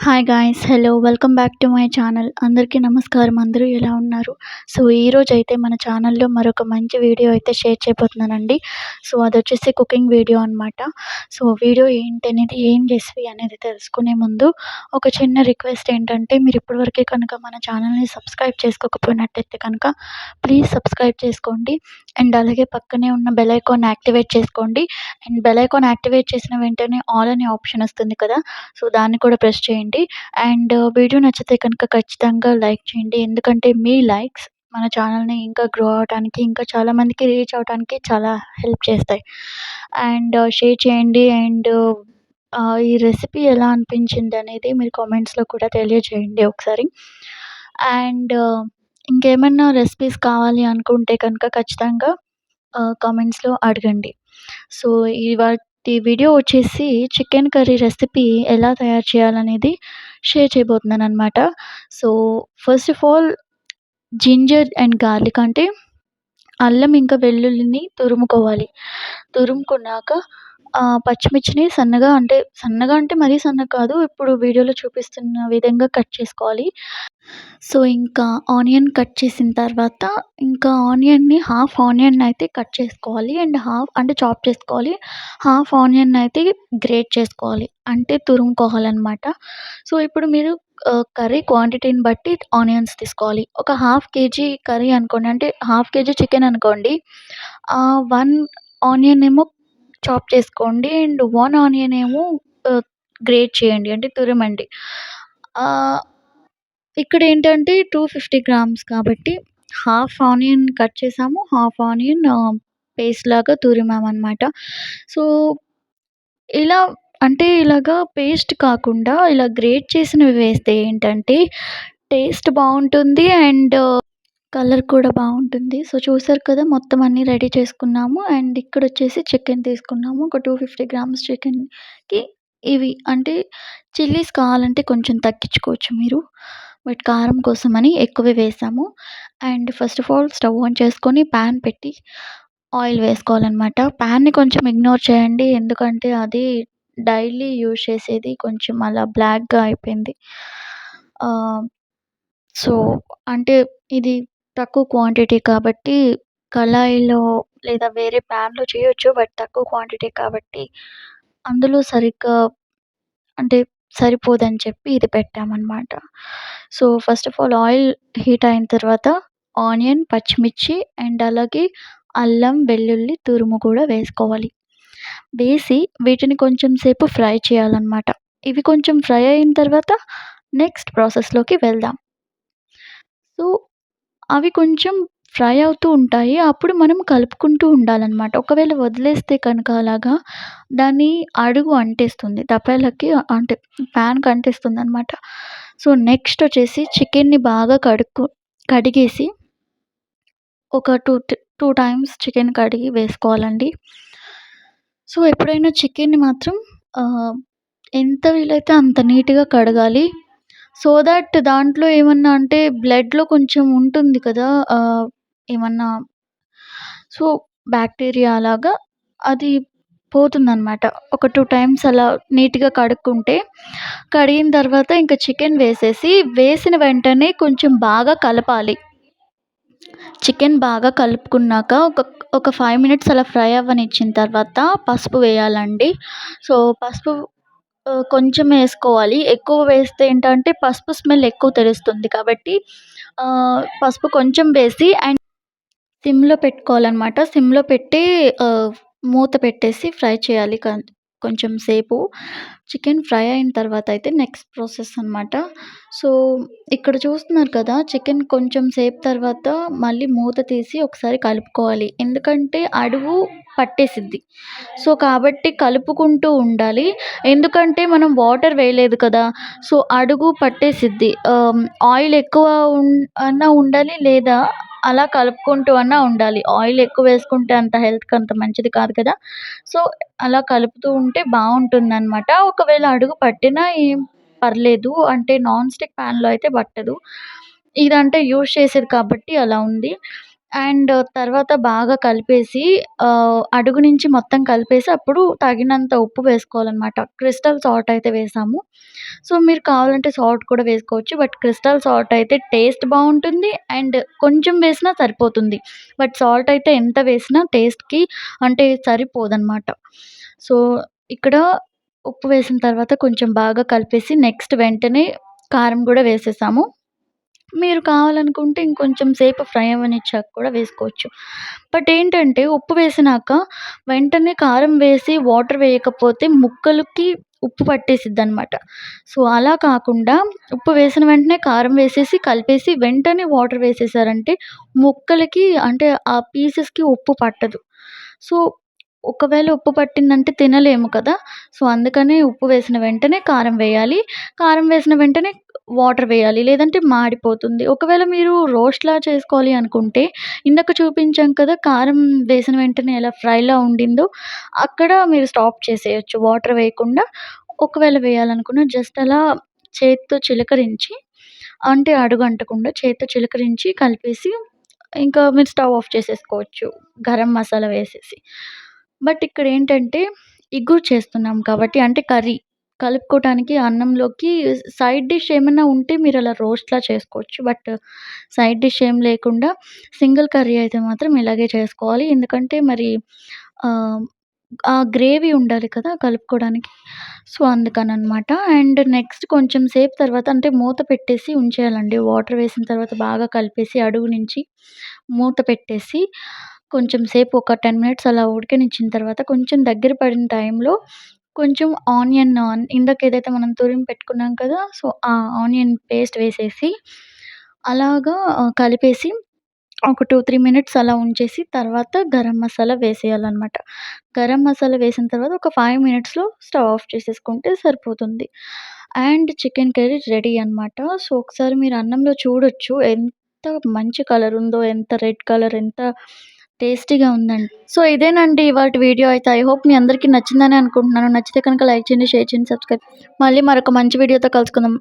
Hi guys! Hello! Welcome back to my channel. అందరికీ నమస్కారం. అందరూ ఎలా ఉన్నారు? సో, ఈరోజైతే మన ఛానల్‌లో మరొక మంచి వీడియో అయితే షేర్ చేయబోతున్నానండి. సో, అదొచ్చేసి కుకింగ్ వీడియో అనమాట. సో, వీడియో ఏంటనేది, ఏం రెసిపీ అనేది తెలుసుకునే ముందు ఒక చిన్న రిక్వెస్ట్ ఏంటంటే, మీరు ఇప్పటివరకే కనుక మన ఛానల్‌ని సబ్స్క్రైబ్ చేసుకోకపోయినట్టయితే కనుక ప్లీజ్ సబ్స్క్రైబ్ చేసుకోండి. అండ్ అలాగే పక్కనే ఉన్న బెల్ ఐకాన్ యాక్టివేట్ చేసుకోండి. అండ్ బెల్ ఐకాన్ యాక్టివేట్ చేసిన వెంటనే ఆల్ అనే ఆప్షన్ వస్తుంది కదా! సో, దాన్ని కూడా ప్రెస్ చేయండి. అండ్ వీడియో నచ్చితే కనుక ఖచ్చితంగా లైక్ చేయండి. ఎందుకంటే మీ లైక్స్ మన ఛానల్‌ని ఇంకా గ్రో అవ్వటానికి, ఇంకా చాలా మందికి రీచ్ అవ్వటానికి చాలా హెల్ప్ చేస్తాయి. అండ్ షేర్ చేయండి. అండ్ ఈ రెసిపీ ఎలా అనిపించిందనేది మీరు కామెంట్స్‌లో కూడా తెలియజేయండి ఒకసారి. అండ్ ఇంకేమన్నా రెసిపీస్ కావాలి అనుకుంటే కనుక ఖచ్చితంగా కామెంట్స్‌లో అడగండి. సో, ఇవాల్టి వీడియో వచ్చేసి చికెన్ కర్రీ రెసిపీ ఎలా తయారు చేయాలనేది షేర్ చేయబోతున్నాననమాట. So, first of all ginger and garlic అంటే అల్లం ఇంకా వెల్లుల్లిని తురుముకోవాలి. తురుముకున్నాక పచ్చిమిర్చిని సన్నగా అంటే మరీ సన్నగా కాదు. ఇప్పుడు వీడియోలో చూపిస్తున్న విధంగా కట్ చేసుకోవాలి. సో, ఇంకా ఆనియన్ కట్ చేసిన తర్వాత, ఇంకా ఆనియన్‌ని హాఫ్ ఆనియన్ అయితే కట్ చేసుకోవాలి. అండ్ హాఫ్ అంటే చాప్ చేసుకోవాలి. హాఫ్ ఆనియన్ అయితే గ్రేట్ చేసుకోవాలి. అంటే తురుముకోవాలనమాట. సో, ఇప్పుడు మీరు కర్రీ క్వాంటిటీని బట్టి ఆనియన్స్ తీసుకోవాలి. ఒక హాఫ్ కేజీ కర్రీ అనుకోండి. అంటే హాఫ్ కేజీ చికెన్ అనుకోండి. 1 ఆనియన్ ఏమో చాప్ చేసుకోండి. అండ్ 1 ఆనియన్ ఏమో ఆహ్, గ్రేట్ చేయండి. అంటే తురమండి. ఆహ్ ఇక్కడేంటంటే 250 గ్రామ్స్ కాబట్టి హాఫ్ ఆనియన్ కట్ చేసాము. హాఫ్ ఆనియన్ పేస్ట్ లాగా తురిమామనమాట. సో, ఇలా అంటే ఇలాగా పేస్ట్ కాకుండా ఇలా గ్రేట్ చేసినవి వేస్తే ఏంటంటే టేస్ట్ బావుంటుంది. అండ్ కలర్ కూడా బావుంటుంది. సో, చూసారు కదా! మొత్తం అన్నీ రెడీ చేసుకున్నాము. అండ్ ఇక్కడొచ్చేసి చికెన్ తీసుకున్నాము. ఒక 250 గ్రామ్స్ చికెన్‌కి ఇవి అంటే చిల్లీస్ కావాలంటే కొంచెం తగ్గించుకోవచ్చు మీరు. బట్ కారం కోసమని ఎక్కువే వేసాము. And first of all stove on చేసుకొని పాన్ పెట్టి ఆయిల్ వేసుకోవాలనమాట. పాన్‌ని కొంచెం ఇగ్నోర్ చేయండి. ఎందుకంటే అది డైలీ యూజ్ చేసేది కొంచెం అలా బ్లాక్‌గా అయిపోయింది. ఆహ్, సో, అంటే ఇది తక్కువ క్వాంటిటీ కాబట్టి కళాయిలో లేదా వేరే ప్యాన్‌లో చేయొచ్చు. బట్ తక్కువ క్వాంటిటీ కాబట్టి అందులో సరిగ్గా అంటే సరిపోదని చెప్పి ఇది పెట్టామనమాట. So, first of all oil heat అయిన తర్వాత ఆనియన్, పచ్చిమిర్చి అండ్ అలాగే అల్లం, వెల్లుల్లి తురుము కూడా వేసుకోవాలి. వేసి వీటిని కొంచెం సేపు ఫ్రై చేయాలనమాట. ఇవి కొంచెం ఫ్రై అయిన తర్వాత నెక్స్ట్ ప్రాసెస్‌లోకి వెళ్దాం. సో, అవి కొంచెం ఫ్రై అవుతూ ఉంటాయి. అప్పుడు మనం కలుపుకుంటూ ఉండాలనమాట. ఒకవేళ వదిలేస్తే కనుక అలాగా దాని అడుగు అంటేస్తుంది. తపాలకి అంటే పాన్‌కి అంటేస్తుందనమాట. సో, నెక్స్ట్ వచ్చేసి చికెన్‌ని బాగా కడిగేసి ఒక 2 టైమ్స్ చికెన్ కడిగి వేసుకోవాలండి. సో, ఎప్పుడైనా చికెన్‌ని మాత్రం ఆహ్, ఎంత వీలైతే అంత నీట్‌గా కడగాలి. సో థాట్ దాంట్లో ఏమన్నా అంటే బ్లడ్‌లో కొంచెం ఉంటుంది కదా! ఏమన్నా సో, బ్యాక్టీరియా అలాగా అది పోతుందనమాట. ఒక 2 టైమ్స్ అలా నీట్‌గా కడుక్కుంటే, కడిగిన తర్వాత ఇంక చికెన్ వేసేసి, వేసిన వెంటనే కొంచెం బాగా కలపాలి. చికెన్ బాగా కలుపుకున్నాక ఒక 5 మినిట్స్ అలా ఫ్రై అవ్వనిచ్చిన తర్వాత పసుపు వేయాలండి. సో, పసుపు కొంచెం ఏసుకోవాలి. ఎక్కువ వేస్తే ఏంటంటే పసుపు స్మెల్ ఎక్కువ తెలుస్తుంది కాబట్టి పసుపు కొంచెం వేసి అండ్ సిమ్‌లో పెట్టుకోవాలనమాట. సిమ్‌లో పెట్టి మూత పెట్టేసి ఫ్రై చేయాలి కొంచెం సేపు. చికెన్ ఫ్రై అయిన తర్వాత అయితే నెక్స్ట్ ప్రాసెస్ అనమాట. సో, ఇక్కడ చూస్తున్నారు కదా! చికెన్ కొంచెం సేపు తర్వాత మళ్ళీ మూత తీసి ఒకసారి కలుపుకోవాలి. ఎందుకంటే అడుగు పట్టేసిద్ది. సో, కాబట్టి కలుపుకుంటూ ఉండాలి. ఎందుకంటే మనం వాటర్ వేయలేదు కదా! సో, అడుగు పట్టేసిద్ది. ఆయిల్ ఎక్కువ అన్నా ఉండాలి లేదా అలా కలుపుకుంటూ అన్నా ఉండాలి. ఆయిల్ ఎక్కువ వేసుకుంటే అంత హెల్త్‌కి అంత మంచిది కాదు కదా! సో, అలా కలుపుతూ ఉంటే బావుంటుందనమాట. ఒకవేళ అడుగు పట్టినా ఏం పర్లేదు. అంటే నాన్ స్టిక్ ప్యాన్‌లో అయితే పట్టదు. ఇదంటే యూజ్ చేసేది కాబట్టి అలా ఉంది. అండ్ తర్వాత బాగా కలిపేసి అడుగు నుంచి మొత్తం కలిపేసి అప్పుడు తగినంత ఉప్పు వేసుకోవాలనమాట. క్రిస్టల్ సాల్ట్ అయితే వేసాము. సో, మీరు కావాలంటే సాల్ట్ కూడా వేసుకోవచ్చు. బట్ క్రిస్టల్ సాల్ట్ అయితే టేస్ట్ బావుంటుంది. అండ్ కొంచెం వేసినా సరిపోతుంది. బట్ సాల్ట్ అయితే ఎంత వేసినా టేస్ట్‌కి అంటే సరిపోదనమాట. సో, ఇక్కడ ఉప్పు వేసిన తర్వాత కొంచెం బాగా కలిపేసి నెక్స్ట్ వెంటనే కారం గూడా వేసేసాము. మీరు కావాలనుకుంటే ఇంకొంచెం సేపు ఫ్రై అవ్వనిచ్చాక కూడా వేసుకోవచ్చు. బట్ ఏంటంటే ఉప్పు వేసినాక వెంటనే కారం వేసి వాటర్ వేయకపోతే ముక్కలకి ఉప్పు పట్టేసిద్దనమాట. సో, అలా కాకుండా ఉప్పు వేసిన వెంటనే కారం వేసేసి కలిపేసి వెంటనే వాటర్ వేసేసారంటే ముక్కలకి అంటే ఆ పీసెస్‌కి ఉప్పు పట్టదు. సో, ఒకవేళ ఉప్పు పట్టిందంటే తినలేము కదా! సో, అందుకనే ఉప్పు వేసిన వెంటనే కారం వేయాలి. కారం వేసిన వెంటనే వాటర్ వేయాలి. లేదంటే మాడిపోతుంది. ఒకవేళ మీరు రోస్ట్‌లా చేసుకోవాలి అనుకుంటే, ఇందాక చూపించాం కదా! కారం వేసిన వెంటనే ఎలా ఫ్రైలా ఉండిందో, అక్కడ మీరు స్టాప్ చేసేయొచ్చు వాటర్ వేయకుండా. ఒకవేళ వేయాలనుకున్న జస్ట్ అలా చేత్తో చిలకరించి, అంటే అడుగంటకుండా చేత్తో చిలకరించి కలిపేసి, ఇంకా మీరు స్టవ్ ఆఫ్ చేసేసుకోవచ్చు. గరం మసాలా వేసేసి. బట్ ఇక్కడేంటంటే ఇగురు చేస్తున్నాం కాబట్టి అంటే కర్రీ. కలుపుకోటానికి అన్నంలోకి సైడ్ డిష్ ఏమన్నా ఉంటే మీరలా రోస్ట్‌లా చేసుకోవచ్చు. బట్ సైడ్ డిష్ ఏం లేకుండా సింగిల్ కర్రీ అయితే మాత్రం ఇలాగే చేసుకోవాలి. ఎందుకంటే మరి ఆహ్, ఆ గ్రేవీ ఉండాలి కదా కలుపుకోడానికి. సో, అందుకననమాట. అండ్ నెక్స్ట్ కొంచెం సేపు తర్వాత అంటే మూత పెట్టేసి ఉంచేయాలండి. వాటర్ వేసిన తర్వాత బాగా కలిపేసి అడుగు నుంచి మూత పెట్టేసి కొంచెం సేపు ఒక 10 మినిట్స్ అలా ఉడకనిచ్చిన తర్వాత కొంచెం దగ్గర పడిన టైంలో కొంచెం ఆనియన్ ఇందాక ఏదైతే మనం తురిమి పెట్టుకున్నాం కదా! సో, ఆ ఆనియన్ పేస్ట్ వేసేసి అలాగా కలిపేసి ఒక 2, 3 మినిట్స్ అలా ఉంచేసి తర్వాత గరం మసాలా వేసేయాలనమాట. గరం మసాలా వేసిన తర్వాత ఒక 5 మినిట్స్‌లో స్టవ్ ఆఫ్ చేసేసుకుంటే సరిపోతుంది. అండ్ చికెన్ కర్రీ రెడీ అనమాట. సో, ఒకసారి మీరు అన్నంలో చూడొచ్చు ఎంత మంచి కలర్ ఉందో, ఎంత రెడ్ కలర్ ఎంత టేస్టీగా ఉందండి. సో, ఇదేనండి ఇవాల్టి వీడియో అయితే. ఐ హోప్ మీ అందరికీ నచ్చిందనే అనుకుంటున్నాను. నచ్చితే కనుక లైక్ చేయండి, షేర్ చేయండి, సబ్స్క్రైబ్ మళ్ళీ మరొక మంచి వీడియోతో కలుసుకుందాం.